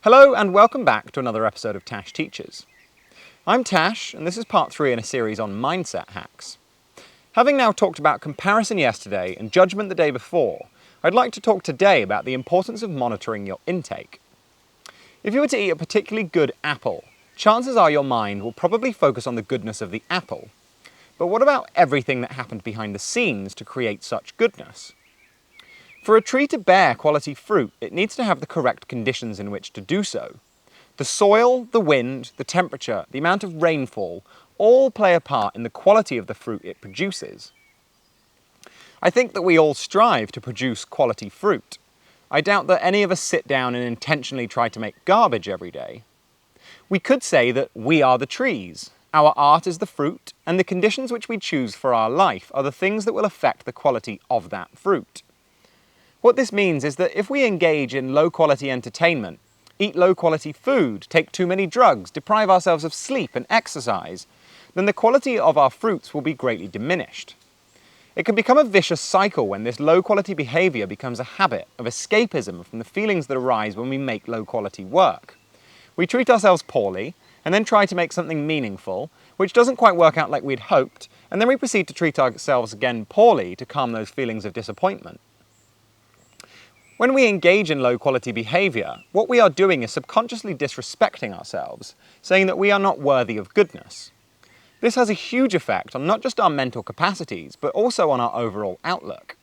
Hello and welcome back to another episode of TACHES Teaches. I'm Tash and this is part 3 in a series on mindset hacks. Having now talked about comparison yesterday and judgment the day before, I'd like to talk today about the importance of monitoring your intake. If you were to eat a particularly good apple, chances are your mind will probably focus on the goodness of the apple. But what about everything that happened behind the scenes to create such goodness? For a tree to bear quality fruit, it needs to have the correct conditions in which to do so. The soil, the wind, the temperature, the amount of rainfall, all play a part in the quality of the fruit it produces. I think that we all strive to produce quality fruit. I doubt that any of us sit down and intentionally try to make garbage every day. We could say that we are the trees, our art is the fruit, and the conditions which we choose for our life are the things that will affect the quality of that fruit. What this means is that if we engage in low-quality entertainment, eat low-quality food, take too many drugs, deprive ourselves of sleep and exercise, then the quality of our fruits will be greatly diminished. It can become a vicious cycle when this low-quality behaviour becomes a habit of escapism from the feelings that arise when we make low-quality work. We treat ourselves poorly, and then try to make something meaningful, which doesn't quite work out like we'd hoped, and then we proceed to treat ourselves again poorly to calm those feelings of disappointment. When we engage in low-quality behaviour, what we are doing is subconsciously disrespecting ourselves, saying that we are not worthy of goodness. This has a huge effect on not just our mental capacities, but also on our overall outlook.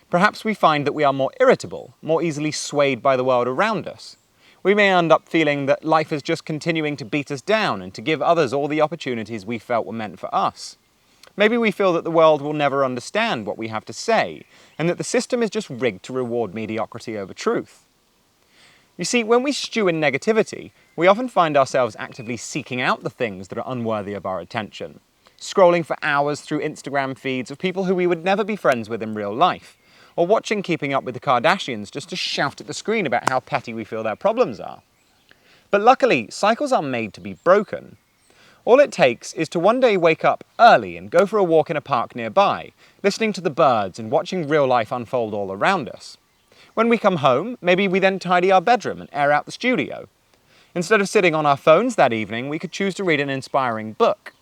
Perhaps we find that we are more irritable, more easily swayed by the world around us. We may end up feeling that life is just continuing to beat us down and to give others all the opportunities we felt were meant for us. Maybe we feel that the world will never understand what we have to say, and that the system is just rigged to reward mediocrity over truth. You see, when we stew in negativity, we often find ourselves actively seeking out the things that are unworthy of our attention, scrolling for hours through Instagram feeds of people who we would never be friends with in real life, or watching Keeping Up with the Kardashians just to shout at the screen about how petty we feel their problems are. But luckily, cycles are made to be broken. All it takes is to one day wake up early and go for a walk in a park nearby, listening to the birds and watching real life unfold all around us. When we come home, maybe we then tidy our bedroom and air out the studio. Instead of sitting on our phones that evening, we could choose to read an inspiring book.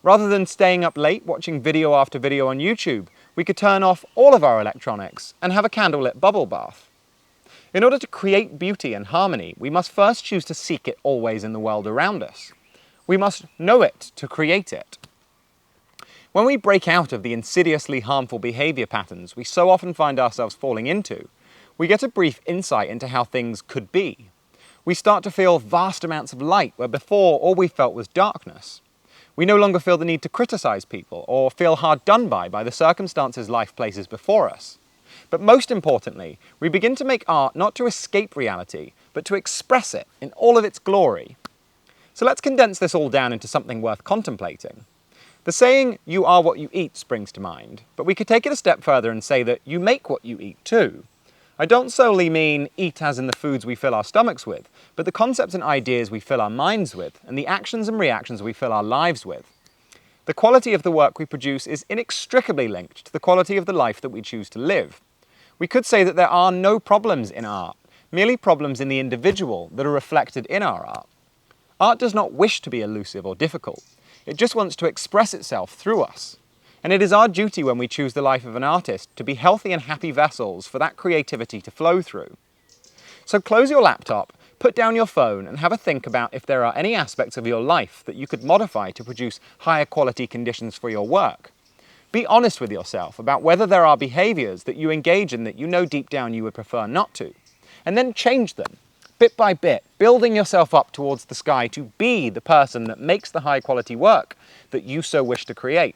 Rather than staying up late watching video after video on YouTube, we could turn off all of our electronics and have a candlelit bubble bath. In order to create beauty and harmony, we must first choose to seek it always in the world around us. We must know it to create it. When we break out of the insidiously harmful behaviour patterns we so often find ourselves falling into, we get a brief insight into how things could be. We start to feel vast amounts of light where before all we felt was darkness. We no longer feel the need to criticise people or feel hard done by the circumstances life places before us. But most importantly, we begin to make art not to escape reality, but to express it in all of its glory. So let's condense this all down into something worth contemplating. The saying, "you are what you eat," springs to mind, but we could take it a step further and say that you make what you eat too. I don't solely mean eat as in the foods we fill our stomachs with, but the concepts and ideas we fill our minds with, and the actions and reactions we fill our lives with. The quality of the work we produce is inextricably linked to the quality of the life that we choose to live. We could say that there are no problems in art, merely problems in the individual that are reflected in our art. Art does not wish to be elusive or difficult. It just wants to express itself through us. And it is our duty when we choose the life of an artist to be healthy and happy vessels for that creativity to flow through. So close your laptop, put down your phone and have a think about if there are any aspects of your life that you could modify to produce higher quality conditions for your work. Be honest with yourself about whether there are behaviours that you engage in that you know deep down you would prefer not to, and then change them. Bit by bit, building yourself up towards the sky to be the person that makes the high-quality work that you so wish to create.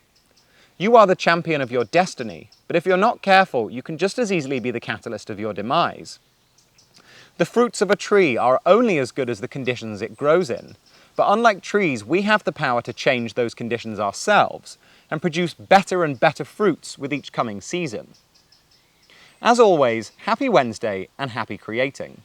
You are the champion of your destiny, but if you're not careful, you can just as easily be the catalyst of your demise. The fruits of a tree are only as good as the conditions it grows in, but unlike trees, we have the power to change those conditions ourselves and produce better and better fruits with each coming season. As always, happy Wednesday and happy creating.